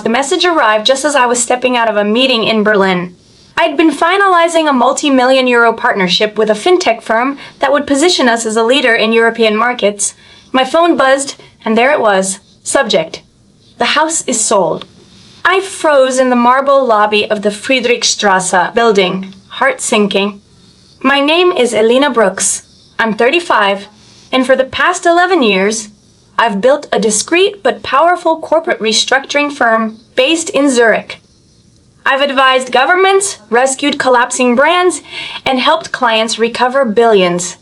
The message arrived just as I was stepping out of a meeting in Berlin. I'd been finalizing a multi-million euro partnership with a fintech firm that would position us as a leader in European markets. My phone buzzed, and there it was. Subject: the house is sold. I froze in the marble lobby of the Friedrichstrasse building, heart sinking. My name is Elena Brooks. I'm 35, and for the past 11 years, I've built a discreet but powerful corporate restructuring firm based in Zurich. I've advised governments, rescued collapsing brands, and helped clients recover billions.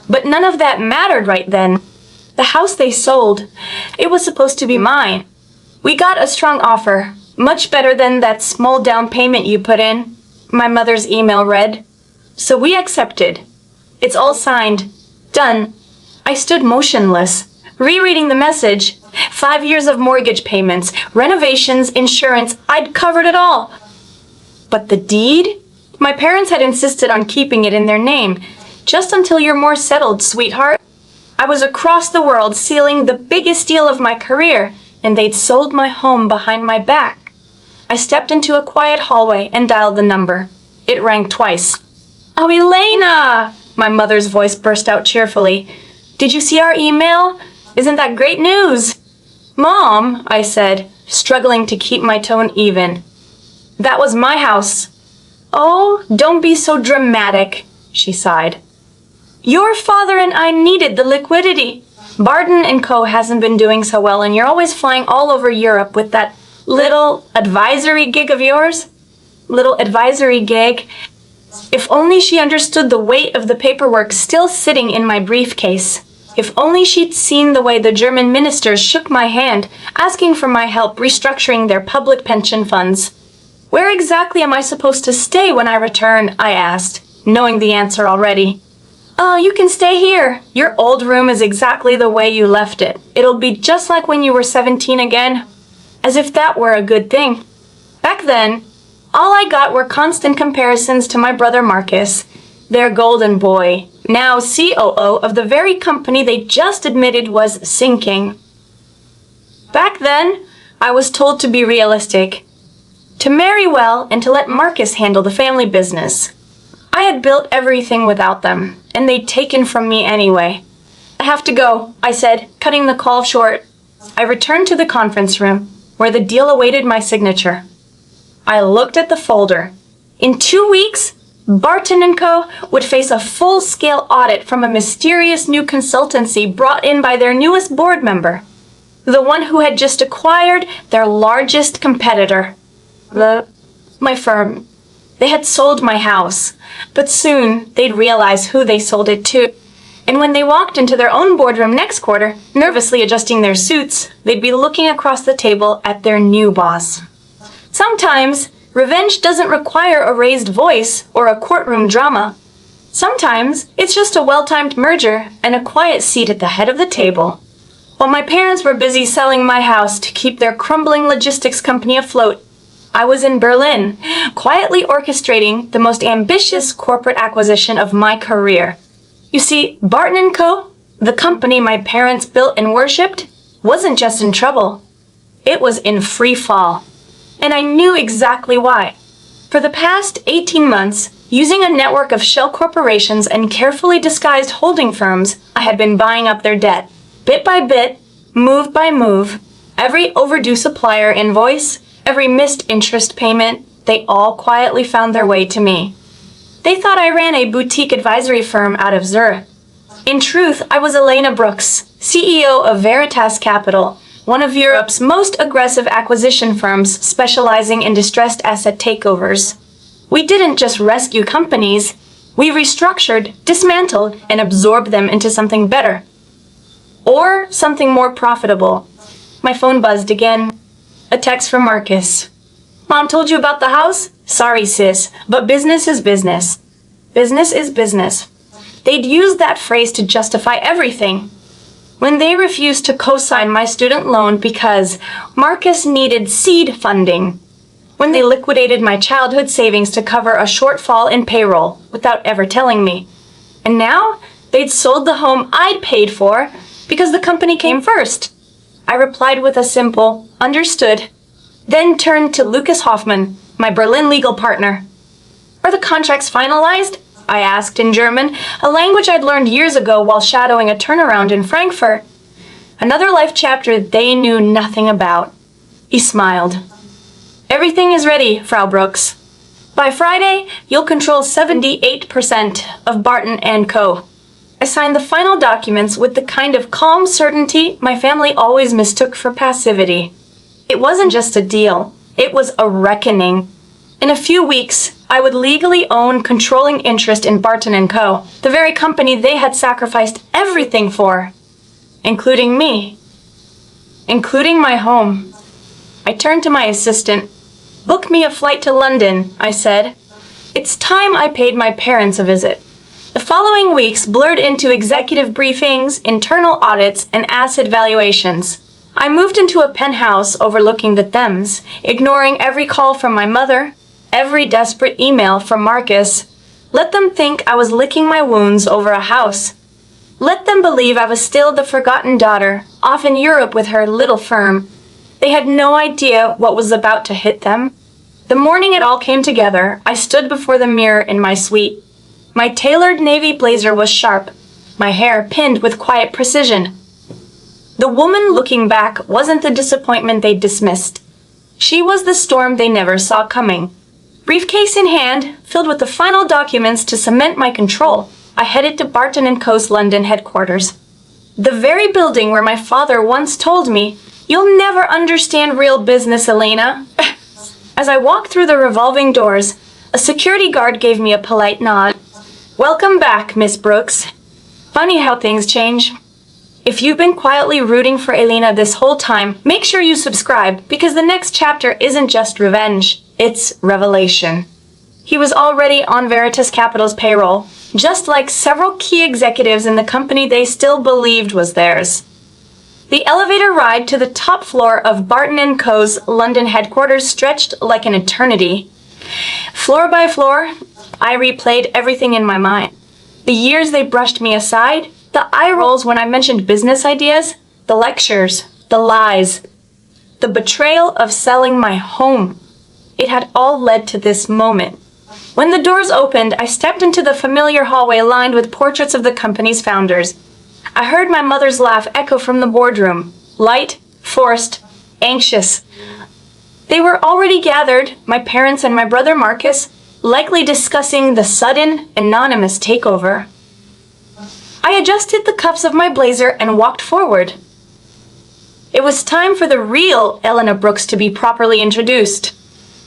But none of that mattered right then. The house they sold, it was supposed to be mine. We got a strong offer, much better than that small down payment you put in, my mother's email read. So we accepted. It's all signed. Done. I stood motionless, rereading the message. 5 years of mortgage payments, renovations, insurance, I'd covered it all. But the deed? My parents had insisted on keeping it in their name. Just until you're more settled, sweetheart. I was across the world sealing the biggest deal of my career, and they'd sold my home behind my back. I stepped into a quiet hallway and dialed the number. It rang twice. "Oh, Elena!" My mother's voice burst out cheerfully. "Did you see our email? Isn't that great news?" "Mom," I said, struggling to keep my tone even. "That was my house." "Oh, don't be so dramatic," she sighed. "Your father and I needed the liquidity. Barton & Co. hasn't been doing so well, and you're always flying all over Europe with that little advisory gig of yours." Little advisory gig. If only she understood the weight of the paperwork still sitting in my briefcase. If only she'd seen the way the German ministers shook my hand, asking for my help restructuring their public pension funds. "Where exactly am I supposed to stay when I return?" I asked, knowing the answer already. "Oh, you can stay here. Your old room is exactly the way you left it. It'll be just like when you were 17 again." As if that were a good thing. Back then, all I got were constant comparisons to my brother Marcus, their golden boy, now COO of the very company they just admitted was sinking. Back then, I was told to be realistic, to marry well and to let Marcus handle the family business. I had built everything without them, and they'd taken from me anyway. "I have to go," I said, cutting the call short. I returned to the conference room, where the deal awaited my signature. I looked at the folder. In 2 weeks, Barton & Co. would face a full-scale audit from a mysterious new consultancy brought in by their newest board member, the one who had just acquired their largest competitor, my firm. They had sold my house, but soon they'd realize who they sold it to. And when they walked into their own boardroom next quarter, nervously adjusting their suits, they'd be looking across the table at their new boss. Sometimes, revenge doesn't require a raised voice or a courtroom drama. Sometimes, it's just a well-timed merger and a quiet seat at the head of the table. While my parents were busy selling my house to keep their crumbling logistics company afloat, I was in Berlin, quietly orchestrating the most ambitious corporate acquisition of my career. You see, Barton & Co., the company my parents built and worshipped, wasn't just in trouble. It was in free fall. And I knew exactly why. For the past 18 months, using a network of shell corporations and carefully disguised holding firms, I had been buying up their debt. Bit by bit, move by move, every overdue supplier invoice, every missed interest payment, they all quietly found their way to me. They thought I ran a boutique advisory firm out of Zurich. In truth, I was Elena Brooks, CEO of Veritas Capital, one of Europe's most aggressive acquisition firms specializing in distressed asset takeovers. We didn't just rescue companies, we restructured, dismantled, and absorbed them into something better. Or something more profitable. My phone buzzed again. A text from Marcus. "Mom told you about the house? Sorry, sis, but business is business. Business is business." They'd used that phrase to justify everything. When they refused to co-sign my student loan because Marcus needed seed funding. When they liquidated my childhood savings to cover a shortfall in payroll without ever telling me. And now they'd sold the home I'd paid for because the company came first. I replied with a simple, "Understood." then turned to Lucas Hoffman, my Berlin legal partner. Are the contracts finalized? I asked in German, a language I'd learned years ago while shadowing a turnaround in Frankfurt. Another life chapter they knew nothing about. He smiled. Everything is ready, Frau Brooks. By Friday, you'll control 78% of Barton & Co. I signed the final documents with the kind of calm certainty my family always mistook for passivity. It wasn't just a deal. It was a reckoning. In a few weeks, I would legally own controlling interest in Barton & Co., the very company they had sacrificed everything for, including me, including my home. I turned to my assistant. Book me a flight to London, I said. It's time I paid my parents a visit. The following weeks blurred into executive briefings, internal audits, and asset valuations. I moved into a penthouse overlooking the Thames, ignoring every call from my mother, every desperate email from Marcus. Let them think I was licking my wounds over a house. Let them believe I was still the forgotten daughter, off in Europe with her little firm. They had no idea what was about to hit them. The morning it all came together, I stood before the mirror in my suite. My tailored navy blazer was sharp, my hair pinned with quiet precision. The woman looking back wasn't the disappointment they dismissed. She was the storm they never saw coming. Briefcase in hand, filled with the final documents to cement my control, I headed to Barton & Co.'s London headquarters. The very building where my father once told me, "You'll never understand real business, Elena." As I walked through the revolving doors, a security guard gave me a polite nod. Welcome back, Miss Brooks. Funny how things change. If you've been quietly rooting for Elena this whole time, make sure you subscribe, because the next chapter isn't just revenge, it's revelation. He was already on Veritas Capital's payroll, just like several key executives in the company they still believed was theirs. The elevator ride to the top floor of Barton & Co.'s London headquarters stretched like an eternity. Floor by floor, I replayed everything in my mind. The years they brushed me aside, the eye rolls when I mentioned business ideas, the lectures, the lies, the betrayal of selling my home. It had all led to this moment. When the doors opened, I stepped into the familiar hallway lined with portraits of the company's founders. I heard my mother's laugh echo from the boardroom, light, forced, anxious. They were already gathered, my parents and my brother Marcus, likely discussing the sudden, anonymous takeover. I adjusted the cuffs of my blazer and walked forward. It was time for the real Elena Brooks to be properly introduced.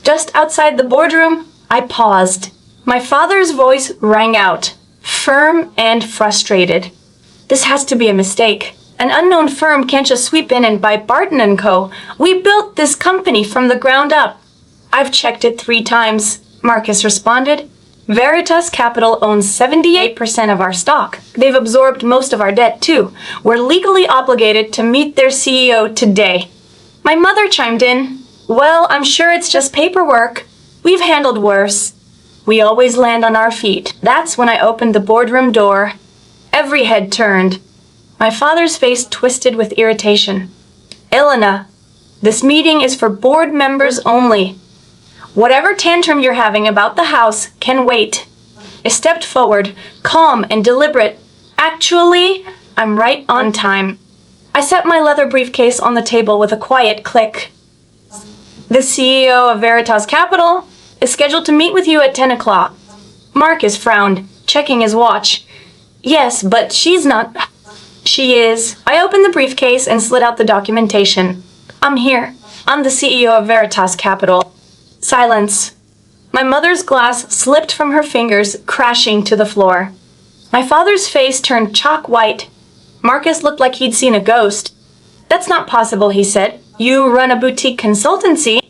Just outside the boardroom, I paused. My father's voice rang out, firm and frustrated. This has to be a mistake. An unknown firm can't just sweep in and buy Barton & Co. We built this company from the ground up. I've checked it 3 times, Marcus responded. Veritas Capital owns 78% of our stock. They've absorbed most of our debt, too. We're legally obligated to meet their CEO today. My mother chimed in. Well, I'm sure it's just paperwork. We've handled worse. We always land on our feet. That's when I opened the boardroom door. Every head turned. My father's face twisted with irritation. Elena, this meeting is for board members only. Whatever tantrum you're having about the house can wait. I stepped forward, calm and deliberate. Actually, I'm right on time. I set my leather briefcase on the table with a quiet click. The CEO of Veritas Capital is scheduled to meet with you at 10 o'clock. Marcus frowned, checking his watch. Yes, but she's not. She is. I opened the briefcase and slid out the documentation. I'm here. I'm the CEO of Veritas Capital. Silence. My mother's glass slipped from her fingers, crashing to the floor. My father's face turned chalk white. Marcus looked like he'd seen a ghost. That's not possible, he said. You run a boutique consultancy.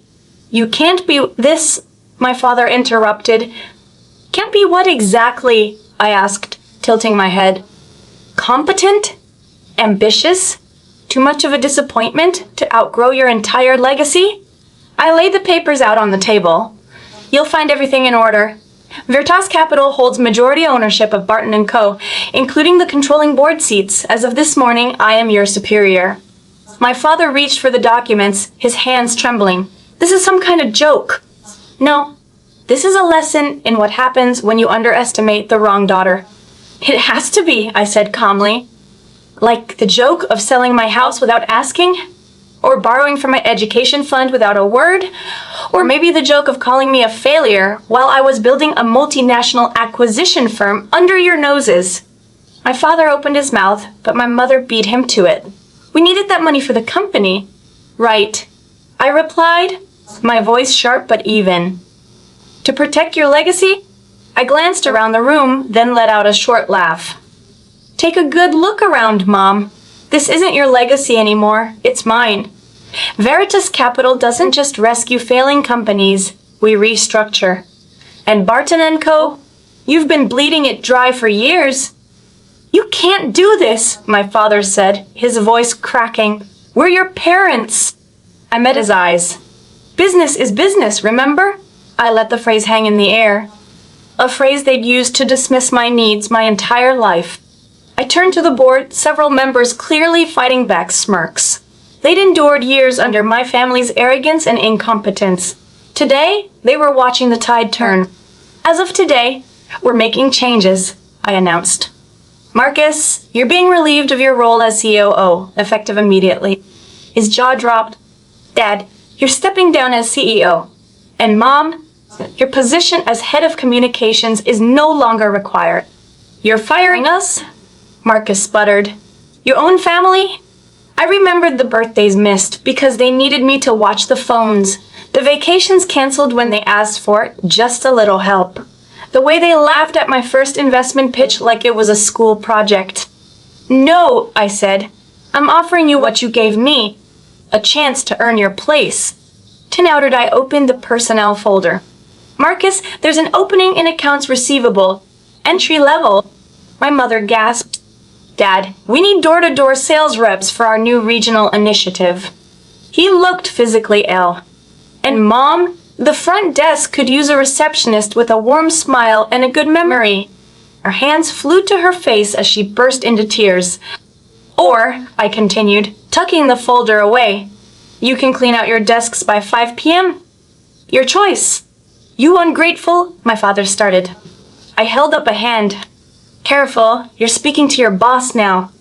You can't be this, my father interrupted. Can't be what exactly? I asked, tilting my head. Competent? Ambitious? Too much of a disappointment to outgrow your entire legacy? I laid the papers out on the table. You'll find everything in order. Veritas Capital holds majority ownership of Barton & Co., including the controlling board seats. As of this morning, I am your superior. My father reached for the documents, his hands trembling. This is some kind of joke. No, this is a lesson in what happens when you underestimate the wrong daughter. It has to be, I said calmly. Like the joke of selling my house without asking? Or borrowing from my education fund without a word? Or maybe the joke of calling me a failure while I was building a multinational acquisition firm under your noses. My father opened his mouth, but my mother beat him to it. We needed that money for the company. Right, I replied, my voice sharp but even. To protect your legacy? I glanced around the room, then let out a short laugh. Take a good look around, Mom. This isn't your legacy anymore, it's mine. Veritas Capital doesn't just rescue failing companies, we restructure. And Barton & Co., you've been bleeding it dry for years. You can't do this, my father said, his voice cracking. We're your parents. I met his eyes. Business is business, remember? I let the phrase hang in the air. A phrase they'd used to dismiss my needs my entire life. I turned to the board, several members clearly fighting back smirks. They'd endured years under my family's arrogance and incompetence. Today, they were watching the tide turn. As of today, we're making changes, I announced. Marcus, you're being relieved of your role as COO, effective immediately. His jaw dropped. Dad, you're stepping down as CEO. And Mom, your position as head of communications is no longer required. You're firing us? Marcus sputtered. Your own family? I remembered the birthdays missed because they needed me to watch the phones. The vacations canceled when they asked for it, just a little help. The way they laughed at my first investment pitch like it was a school project. No, I said. I'm offering you what you gave me. A chance to earn your place. Tenouted, I opened the personnel folder. Marcus, there's an opening in accounts receivable. Entry level. My mother gasped. Dad, we need door-to-door sales reps for our new regional initiative. He looked physically ill. And Mom, the front desk could use a receptionist with a warm smile and a good memory. Her hands flew to her face as she burst into tears. Or, I continued, tucking the folder away, you can clean out your desks by 5 p.m. Your choice. You ungrateful, my father started. I held up a hand. Careful, you're speaking to your boss now.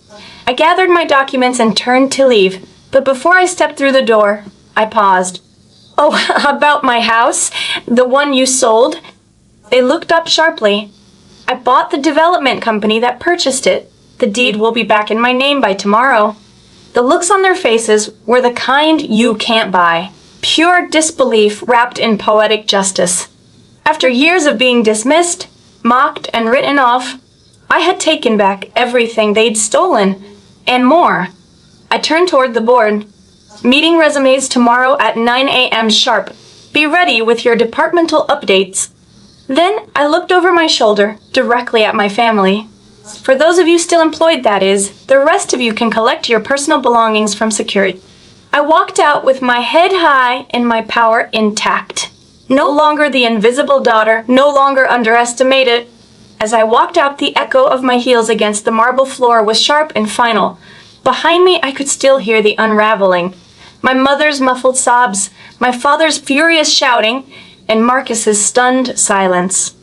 I gathered my documents and turned to leave, but before I stepped through the door, I paused. Oh, about my house? The one you sold? They looked up sharply. I bought the development company that purchased it. The deed will be back in my name by tomorrow. The looks on their faces were the kind you can't buy. Pure disbelief wrapped in poetic justice. After years of being dismissed, mocked, and written off, I had taken back everything they'd stolen, and more. I turned toward the board. Meeting resumes tomorrow at 9 a.m. sharp. Be ready with your departmental updates. Then I looked over my shoulder, directly at my family. For those of you still employed, that is, the rest of you can collect your personal belongings from security. I walked out with my head high and my power intact. No longer the invisible daughter, no longer underestimated. As I walked out, the echo of my heels against the marble floor was sharp and final. Behind me, I could still hear the unraveling. My mother's muffled sobs, my father's furious shouting, and Marcus's stunned silence.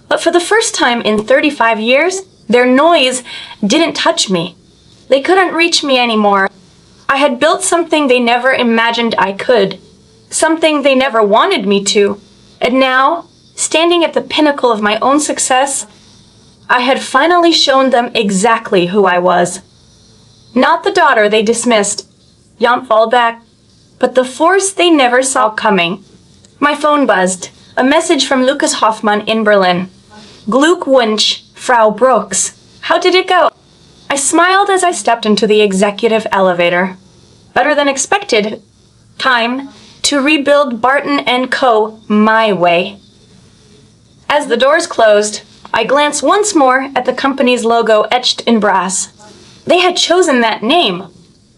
But for the first time in 35 years, their noise didn't touch me. They couldn't reach me anymore. I had built something they never imagined I could. Something they never wanted me to. And now, standing at the pinnacle of my own success, I had finally shown them exactly who I was. Not the daughter they dismissed, Jan Fallback, but the force they never saw coming. My phone buzzed. A message from Lucas Hoffmann in Berlin. Glückwunsch, Frau Brooks. How did it go? I smiled as I stepped into the executive elevator. Better than expected. Time to rebuild Barton & Co. my way. As the doors closed, I glanced once more at the company's logo etched in brass. They had chosen that name,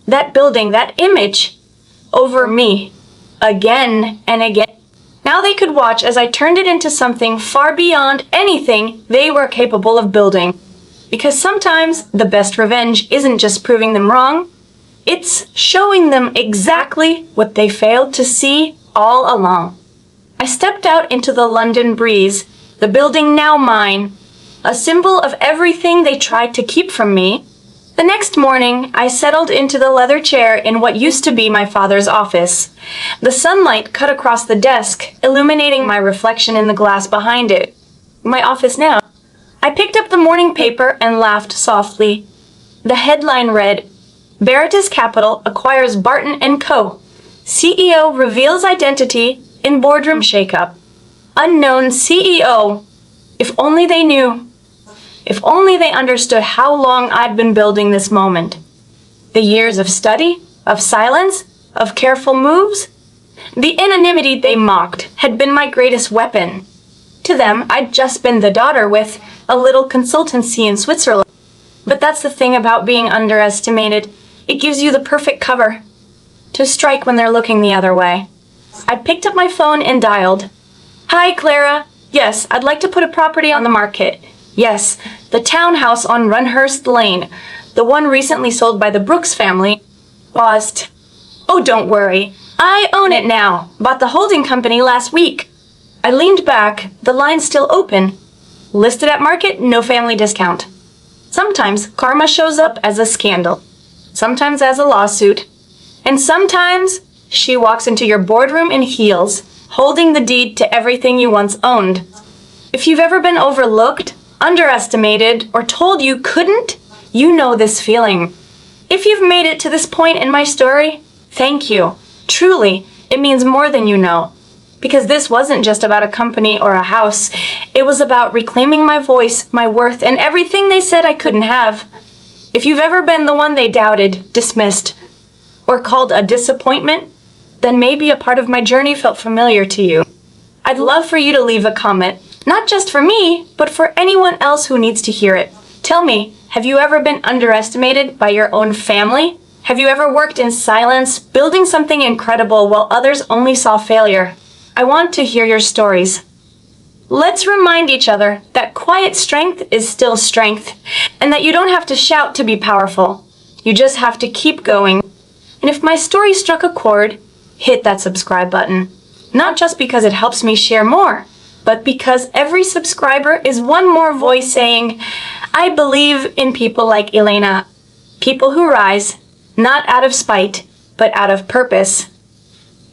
that building, that image, over me, again and again. Now they could watch as I turned it into something far beyond anything they were capable of building. Because sometimes the best revenge isn't just proving them wrong, it's showing them exactly what they failed to see all along. I stepped out into the London breeze, the building now mine, a symbol of everything they tried to keep from me. The next morning, I settled into the leather chair in what used to be my father's office. The sunlight cut across the desk, illuminating my reflection in the glass behind it. My office now. I picked up the morning paper and laughed softly. The headline read, Veritas Capital acquires Barton & Co. CEO reveals identity in boardroom shakeup. Unknown CEO. If only they knew. If only they understood how long I'd been building this moment. The years of study, of silence, of careful moves. The anonymity they mocked had been my greatest weapon. To them, I'd just been the daughter with a little consultancy in Switzerland. But that's the thing about being underestimated. It gives you the perfect cover to strike when they're looking the other way. I picked up my phone and dialed. Hi, Clara. Yes, I'd like to put a property on the market. Yes, the townhouse on Runhurst Lane, the one recently sold by the Brooks family. Paused. Oh, don't worry. I own it now. Bought the holding company last week. I leaned back, the line still open. Listed at market, no family discount. Sometimes karma shows up as a scandal. Sometimes as a lawsuit. And sometimes she walks into your boardroom in heels, holding the deed to everything you once owned. If you've ever been overlooked, underestimated, or told you couldn't, you know this feeling. If you've made it to this point in my story, thank you. Truly, it means more than you know. Because this wasn't just about a company or a house. It was about reclaiming my voice, my worth, and everything they said I couldn't have. If you've ever been the one they doubted, dismissed, or called a disappointment, then maybe a part of my journey felt familiar to you. I'd love for you to leave a comment, not just for me, but for anyone else who needs to hear it. Tell me, have you ever been underestimated by your own family? Have you ever worked in silence, building something incredible while others only saw failure? I want to hear your stories. Let's remind each other that quiet strength is still strength, and that you don't have to shout to be powerful. You just have to keep going. And if my story struck a chord, hit that subscribe button. Not just because it helps me share more, but because every subscriber is one more voice saying, I believe in people like Elena. People who rise, not out of spite, but out of purpose.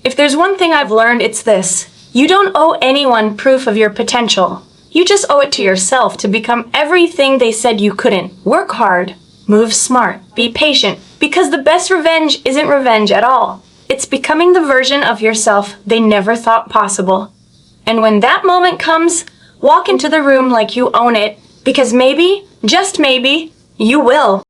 If there's one thing I've learned, it's this. You don't owe anyone proof of your potential. You just owe it to yourself to become everything they said you couldn't. Work hard, move smart, be patient, because the best revenge isn't revenge at all. It's becoming the version of yourself they never thought possible. And when that moment comes, walk into the room like you own it, because maybe, just maybe, you will.